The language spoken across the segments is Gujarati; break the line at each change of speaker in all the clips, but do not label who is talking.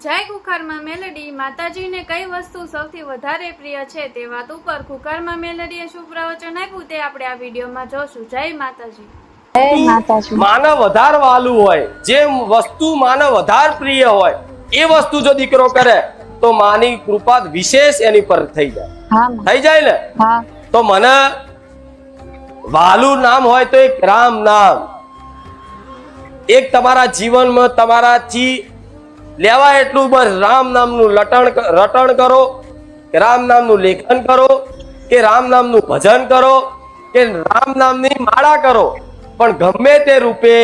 જય ખુખારમાં મેલડી માતાજીને કઈ વસ્તુ સૌથી વધારે પ્રિય છે તે વાત ઉપર ખુખારમાં મેલડીએ શું પ્રવચન આપ્યું તે આપણે આ વિડીયોમાં જોશું. જય માતાજી.
માનવ વધારે વાલું હોય, જે વસ્તુ માનવ વધારે પ્રિય હોય એ વસ્તુ જો દીકરો કરે તો માની કૃપા વિશેષ એની પર થઈ જાય ને. તો મને વાલું નામ હોય તો એક રામ નામ, એક તમારા જીવનમાં તમારાથી લેવા એટલું બસ રામ નામનું રટણ કરો, રામ નામનું લેખન કરો, કે રામ નામનું ભજન કરો, કે રામ નામની માળા કરો. પણ ગમે તે રૂપે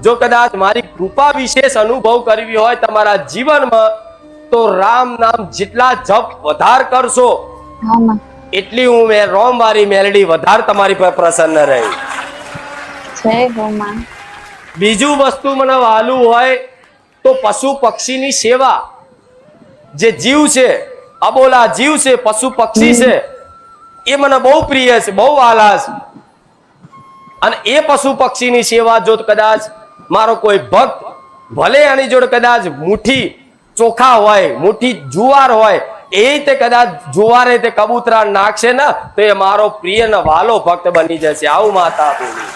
જો કદાચ મારી કૃપા વિશેષ અનુભવ કરવી હોય તમારા જીવનમાં તો રામ નામ જેટલા જપ વધાર કરશો એટલી હું રોમવારી મેલડી વધાર તમારી પર પ્રસન્ન રહી. બીજું વસ્તુ મને વાલું હોય તો પશુ પક્ષીની સેવા. જે જીવ છે, અબોલા જીવ છે, પશુ પક્ષી છે, એ મને બહુ પ્રિય છે, બહુ વાલા છે. અને એ પશુ પક્ષીની સેવા જો કદાચ મારો કોઈ ભક્ત ભલે આની જોડે કદાચ મુઠ્ઠી ચોખા હોય, મુઠ્ઠી જુવાર હોય, એ તે કદાચ જુવારે તે કબૂતરા નાખશે ને તો એ મારો પ્રિય ને વાલો ભક્ત બની જશે. આવું માતા બોલી.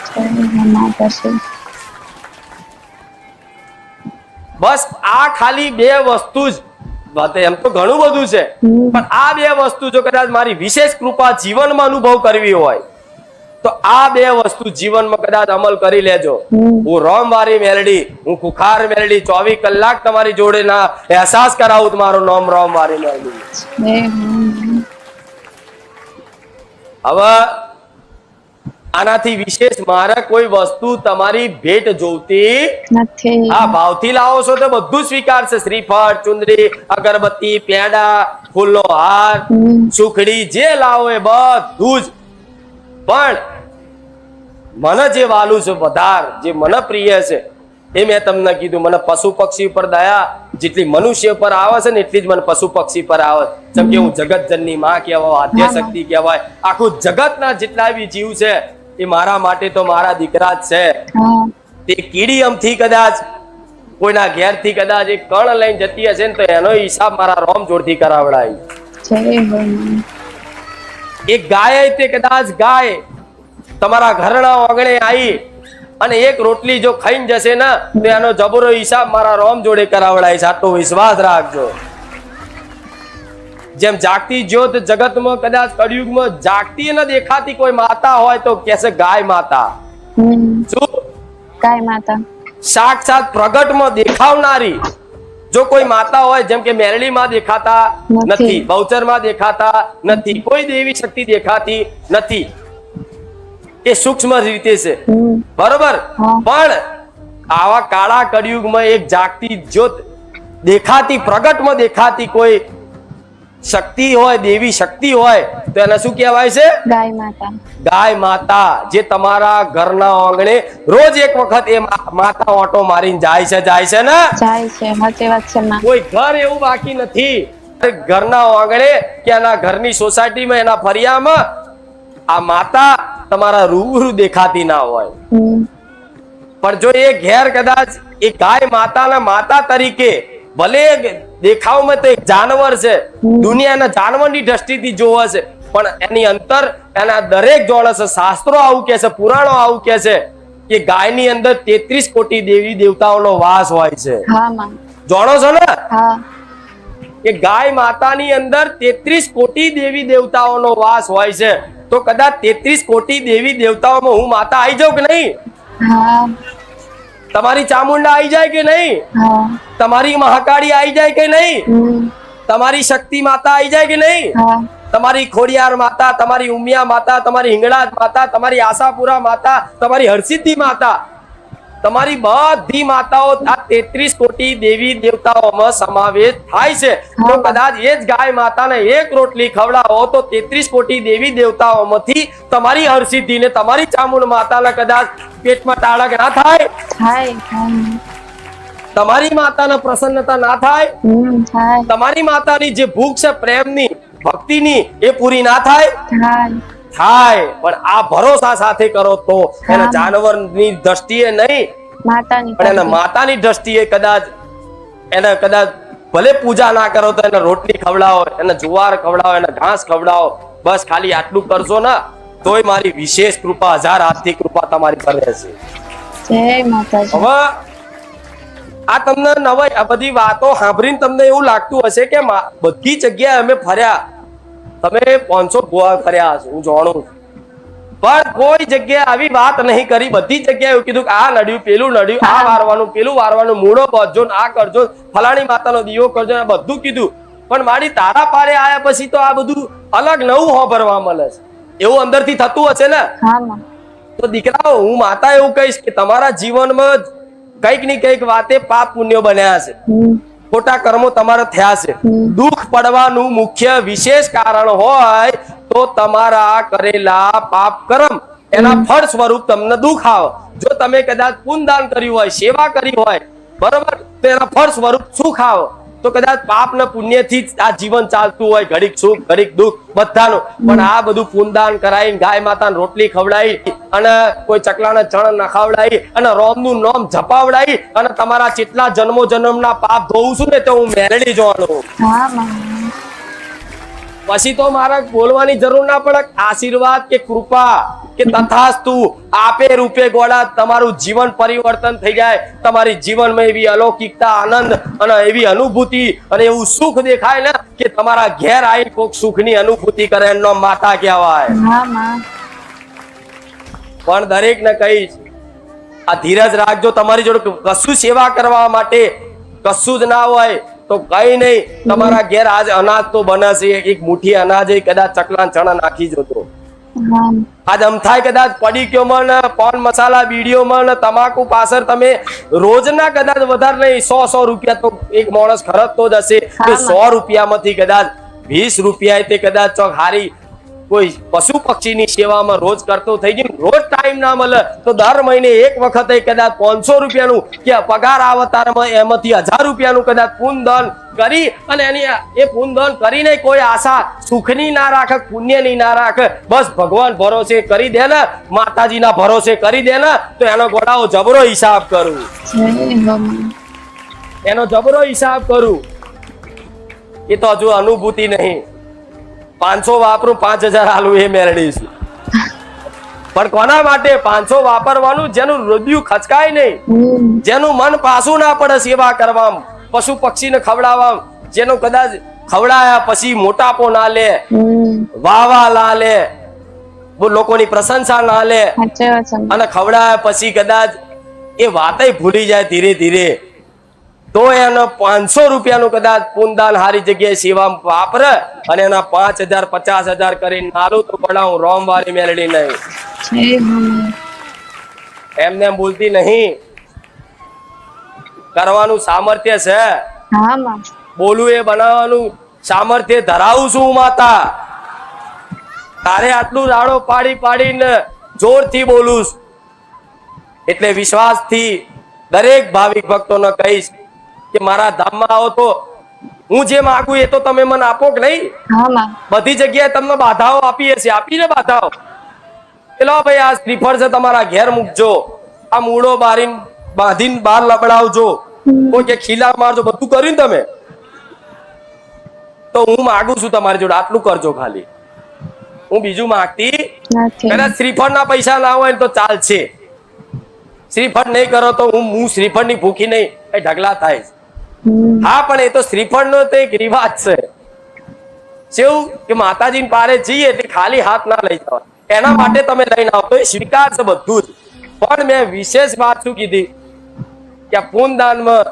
બસ આ ખાલી બે વસ્તુ જ, એમ તો ઘણું બધું છે પણ આ બે વસ્તુ જો કદાચ મારી વિશેષ કૃપા જીવનમાં અનુભવ કરવી હોય તો આ બે વસ્તુ જીવનમાં કદાચ અમલ કરી લેજો. હું રોમવારી મેલડી, હું ખુખાર મેલડી 24 કલાક તમારી જોડે ના અહેસાસ કરાવું મારું નામ રોમવારી મેલડી. હવે આનાથી વિશેષ મારે કોઈ વસ્તુ તમારી ભેટ જોતી નથી. આ ભાવથી લાવો છો તો બધું સ્વીકારશે. શ્રીફળ, ચુંદડી, અગરબત્તી, પેડા, ફૂલનો હાર, સુખડી, જે લાવો એ બધું જ. પણ મને જે વાલું છે વધાર, જે મને પ્રિય છે એ મેં તમને કીધું. મને પશુ પક્ષી પર દયા જેટલી મનુષ્ય પર આવે છે ને એટલી જ મને પશુ પક્ષી પર આવે. જેમ કે હું જગત જનની માં કહેવાય, આદ્ય શક્તિ કહેવાય. આખું જગતના જેટલા બી જીવ છે એ મારા માટે તો મારા દીકરા જ છે. તે કીડી અમથી કદાચ કોઈના ઘેર થી કદાચ એક કણ લઈને જતી હશે ને તો એનો હિસાબ મારા રોમ જોડથી કરાવડાય. એક ગાય તે કદાચ ગાય તમારા ઘરના આંગણે આવી અને એક રોટલી જો ખાઈને જશે ને તો એનો જબરો હિસાબ મારા રોમ જોડે કરાવડાય છે. આટલો વિશ્વાસ રાખજો. જેમ જાગતી જ્યોત જગતમાં કદાચ કળિયુગમાં જાગતી ન દેખાતી કોઈ માતા હોય તો કેસે ગાય માતા. શું
ગાય માતા?
સાક્ષાત પ્રગટમાં દેખાવનારી જો કોઈ માતા હોય, જેમ કે મેરડી માં દેખાતા નથી, બહુચર માં દેખાતા નથી, કોઈ દેવી શક્તિ દેખાતી નથી, એ સૂક્ષ્મ રીતે છે, બરોબર. પણ આવા કાળા કળિયુગમાં એક જાગતી જ્યોત દેખાતી, પ્રગટમાં દેખાતી કોઈ શક્તિ હોય, દેવી શક્તિ હોય તો એને શું કહેવાય છે?
ગાય માતા.
ગાય માતા. જે તમારા ઘરના આંગણે રોજ એક વખત એ માતા ઓટો મારીને જાય છે ને?
જાય છે. સાચી વાત છે.
કોઈ ઘર એવું બાકી નથી ઘરના આંગણે કે એના ઘરની સોસાયટીમાં, એના ફરિયામાં આ માતા તમારા રૂબરૂ દેખાતી ના હોય. પણ જો એ ઘેર કદાચ એ ગાય માતાના માતા તરીકે, ભલે દેખાવમાં તો એક જાનવર છે, દુનિયાના જાનવરની દ્રષ્ટિથી જોવે છે, પણ એની અંતર એના દરેક જોડે છે. શાસ્ત્રો આવું કે છે, પુરાણો આવું કે છે કે ગાયની અંદર 33 કોટી દેવી દેવતાઓનો વાસ હોય છે. જાણો છો ને કે ગાય માતાની અંદર 33 કોટી દેવી દેવતાઓનો વાસ હોય છે. તો કદાચ 33 કોટી દેવી દેવતાઓમાં હું માતા આવી જાઉં કે નહીં? તમારી ચામુંડા આવી જાય કે નહીં? તમારી મહાકાળી આવી જાય કે નહીં? તમારી શક્તિ માતા આવી જાય કે નહીં? તમારી ખોડિયાર માતા, તમારી ઉમિયા માતા, તમારી હિંગળાજ માતા, તમારી આશાપુરા માતા, તમારી હરસિદ્ધિ માતા, તમારી બધી માતાઓ આ 33 કોટી દેવી દેવતાઓમાં સમાવેશ થાય છે. તો કદાચ એ જ ગાય માતાને એક રોટલી ખવડાવો તો 33 કોટી દેવી દેવતાઓમાંથી તમારી હરસિદ્ધિ ને તમારી ચામુંડ માતાને કદાચ પેટમાં ટાળક ના થાય? તમારી માતાને પ્રસન્નતા ના થાય? તમારી માતાની જે ભૂખ છે પ્રેમની, ભક્તિની, એ પૂરી ના થાય? થાય. પણ આ ભરોસા સાથે કરો તો એના જાનવરની દ્રષ્ટિએ નહીં, પણ એના માતાની દ્રષ્ટિએ કદાચ એને કદાચ ભલે પૂજા ના કરો તો એને રોટલી ખવડાવો, એને જુવાર ખવડાવો, એને ઘાસ ખવડાવો, બસ ખાલી આટલું કરશો ને તોય મારી વિશેષ કૃપા, 1000 હાથથી કૃપા તમારી પર રહેશે.
જય માતાજી.
હવે આ તમને નવાઈ, આ બધી વાતો સાંભળીને તમને એવું લાગતું હશે કે બધી જગ્યાએ અમે ફર્યા, તમે 500 ગોવા ફર્યા હશો, હું જાણું છું, પણ કોઈ જગ્યાએ આવી વાત નહીં કરી. બધી જગ્યાએ એવું કીધું કે આ નડ્યું, પેલું નડ્યું, આ વારવાનું, પેલું વારવાનું, મૂળો બાંધજો, આ કરજો, ફલાણી માતાનો દીવો કરજો, આ બધું કીધું. પણ મારી તારા પારે આયા પછી તો આ બધું અલગ નવું સાંભળવા મળે છે. એવું અંદરથી થતું હશે ને? તો દીકરાઓ, હું માતા એવું કહીશ કે તમારા જીવનમાં કઈક ની કઈક વાતે પાપ પુણ્ય બન્યા છે, ખોટા કર્મો તમારા થયા છે. દુઃખ પડવાનું મુખ્ય વિશેષ કારણ હોય તો તમારા કરેલા પાપ કર્મ, એના ફળ સ્વરૂપ તમને દુઃખ આવે. જો તમે કદાચ પુણ્યદાન કર્યું હોય, સેવા કરી હોય, બરોબર, તો એના ફળ સ્વરૂપ સુખ આવે. તો કદાચ પાપ ને પુણ્ય થી આ જીવન ચાલતું હોય, ઘડીક સુખ ઘડીક દુઃખ બધાનું. પણ આ બધું પુણ્યદાન કરાવી, ગાય માતાને રોટલી ખવડાવી, અને કોઈ ચકલાને ચણ નખાવડાવી, અને રોમનું નામ જપાવડાવી, અને તમારા કેટલા જન્મો જન્મના પાપ ધોવું છું ને તો હું મેળડી જોવાનું. પછી તો મારે બોલવાની જરૂર ના પડે. આશીર્વાદ કે કૃપા કે તથાસ્તુ આપે રૂપે ગોળા તમારું જીવન પરિવર્તન થઈ જાય. તમારી જીવનમાં એવી અલૌકિકતા, આનંદ અને એવી અનુભૂતિ અને એવું સુખ દેખાય ને કે તમારા ઘેર આવી કોઈક સુખની અનુભૂતિ કરે, એનો માતા કહેવાય. પણ દરેક ને કહીશ, આ ધીરજ રાખજો. તમારી જોડે કશું સેવા કરવા માટે કશું જ ના હોય તો કઈ નહીં, તમારા ઘેર આજ અનાજ તો બને છે, એક મુઠ્ઠી અનાજ કદાચ ચકલા ચણા નાખી જતો, આજ અમથાય કદાચ પડીક્યોમાં ને પાન મસાલા બીડીઓમાં ને તમાકુ પાછળ તમે રોજના કદાચ વધારે નહીં 100 રૂપિયા તો એક માણસ ખર્ચતો જ હશે. તો 100 રૂપિયામાંથી કદાચ 20 રૂપિયા તે કદાચ ચોક હારી કોઈ પશુ પક્ષીની સેવામાં રોજ કરતો થઈ ગયો. રોજ ટાઈમ ના મળે તો દર મહિને એક વખત કદાચ 500 રૂપિયાનું કે પગાર આવે તારે એમાંથી 1000 રૂપિયાનું કદાચ પુણ્યદાન કરી, અને એની એ પુણ્યદાન કરીને કોઈ આશા સુખની ના રાખે, પુણ્યની ના રાખે, બસ ભગવાન ભરોસે કરી દે ને, માતાજીના ભરોસે કરી દે ને, તો એનો ગોળાઓ જબરો હિસાબ કરું, એનો જબરો હિસાબ કરું. એ તો હજુ અનુભૂતિ નહીં. 500 વાપરું 5000 આલું એ મેળવીશું. પણ કોના માટે 500 વાપરવાનું? જેનું હૃદય ખચકાય નહીં, જેનું મન પાછું ના પડે સેવા કરવામાં, પશુ પક્ષીને ખવડાવવા, જેનો કદાચ ખવડાયા પછી મોટાપો ના લે, વાવા ના લે, લોકોની પ્રશંસા ના લે, અને ખવડાયા પછી કદાચ એ વાતે ભૂલી જાય ધીરે ધીરે, તો એનો 500 રૂપિયાનું કદાચ પુણ્યદાન હારી જગ્યાએ સેવા વાપરે, અને એના 5000 50,000 કરીને નાલું તો પડાવું રોમ વાળી મેલડી નહીં. એમને એમ બોલતી નહીં, કરવાનું સામર્થ્ય છે, બોલું એ બનાવવાનું સામર્થ્ય ધરાવું છું માતા. તારે આટલું રાડો પાડી પાડીને જોરથી બોલું, એટલે વિશ્વાસથી દરેક ભાવિક ભક્તોને કહીશ કે મારા ધામમાં આવો તો હું જે માંગુ એ તો તમે મને આપો કે નહીં? બધી જગ્યાએ તમને બાધાઓ આપીએ છીએ, આપીને બાધાઓ. પેલો ભાઈ આ શ્રીફળ છે તમારા ઘેર મૂકજો, આ મૂળો બાંધીને બહાર લબડાવજો, કોઈ કે ખીલા મારજો, બધું કર્યું તમે. તો હું માંગુ છું તમારી જોડે આટલું કરજો ખાલી. હું બીજું માંગતી કદાચ શ્રીફળ ના પૈસા ના હોય તો ચાલશે. શ્રીફળ નહીં કરો તો હું શ્રીફળ ની ભૂખી નહીં એ ઢગલા થાય. હા, પણ એ તો શ્રીફળ નો તો એક રિવાજ છે. શું કે માતાજી પારે જઈએ એટલે ખાલી હાથ ના લઈ જવા, એના માટે તમે લઈને આવો તો એ સ્વીકાર છે બધું જ. પણ મેં વિશેષ વાત શું કીધી કે આ પુણ્યદાનમાં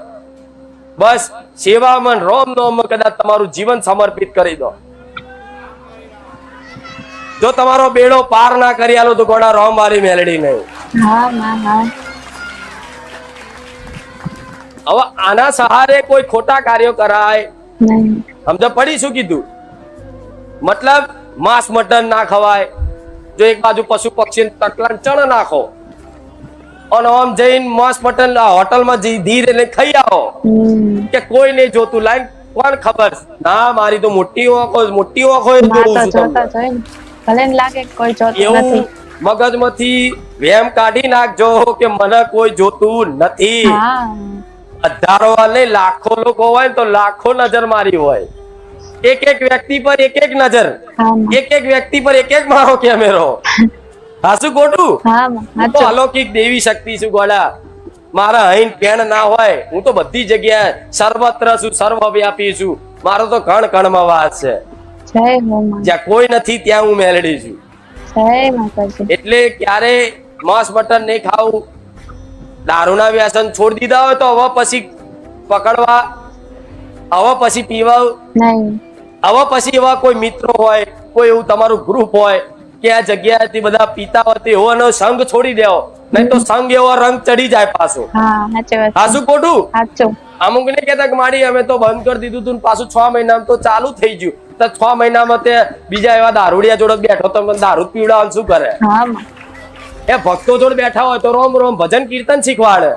બસ સેવામાં રોમ નોમમાં કદાચ તમારું જીવન સમર્પિત કરી દો. જો તમારો બેડો પાર ના કરી આલો તો ગોડા રોમ વાળી મેલડી નહીં. હવે આના સહારે કોઈ ખોટા કાર્યો કરાય સમજ પડી? શું કીધું? મતલબ માંસ મટન ના ખવાય. જો એક બાજુ પશુ પક્ષી તકલા ચણ નાખો અને આમ જઈને માંસ મટન હોટલમાં ધીરે ખાઈ આવો કે કોઈ નહીં જોતું, લાઈન કોણ ખબર ના, મારી તો મોટી ઓખો એવું મગજમાંથી વેમ કાઢી નાખજો કે મને કોઈ જોતું નથી. હજારો નહીં લાખો લોકો હોય ને તો લાખો નજર મારી હોય, એક એક વ્યક્તિ પર એક એક નજર, એક એક વ્યક્તિ પર એક એક મારો કેમેરો. હાસુ ખોટું? હું તો અલૌકિક દેવી શક્તિ છું ગોડા. મારા અહીં પેણ ના હોય, હું તો બધી જગ્યાએ સર્વત્ર છું, સર્વવ્યાપી છું. મારો તો કણ કણમાં વાસ છે. જ્યાં કોઈ નથી ત્યાં હું મેલડી છું. એટલે ક્યારે માંસ મટન નહીં ખાવું, દારૂના વ્યસન છોડી દીધા હોય તો હવે પછી પકડવા, હવે પછી પીવા, હવે પછી એવા કોઈ મિત્રો હોય, કોઈ એવું તમારું ગ્રુપ હોય કે આ જગ્યાએથી બધા પીતા હોય તો એવો સંઘ છોડી દેવો, નહીં તો સંઘ એવો રંગ ચડી જાય પાછો. સાચું ખોટું? અમુક ને કહેતા કે મારી અમે તો બંધ કરી દીધું હતું, પાછું 6 મહિનામાં તો ચાલુ થઈ ગયું. તો 6 મહિનામાં તે બીજા એવા દારૂડિયા જોડે બેઠો તો દારૂ પીવડાવ શું કરે? એ ભક્તો જોડે બેઠા હોય તો રોમ રોમ ભજન કીર્તન શીખવાડે.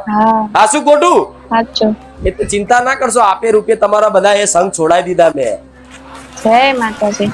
સાચું ખોટું? એ ચિંતા ના કરશો, આપે રૂપે તમારા બધા એ સંઘ છોડાવી દીધા મેં.
જય માતાજી.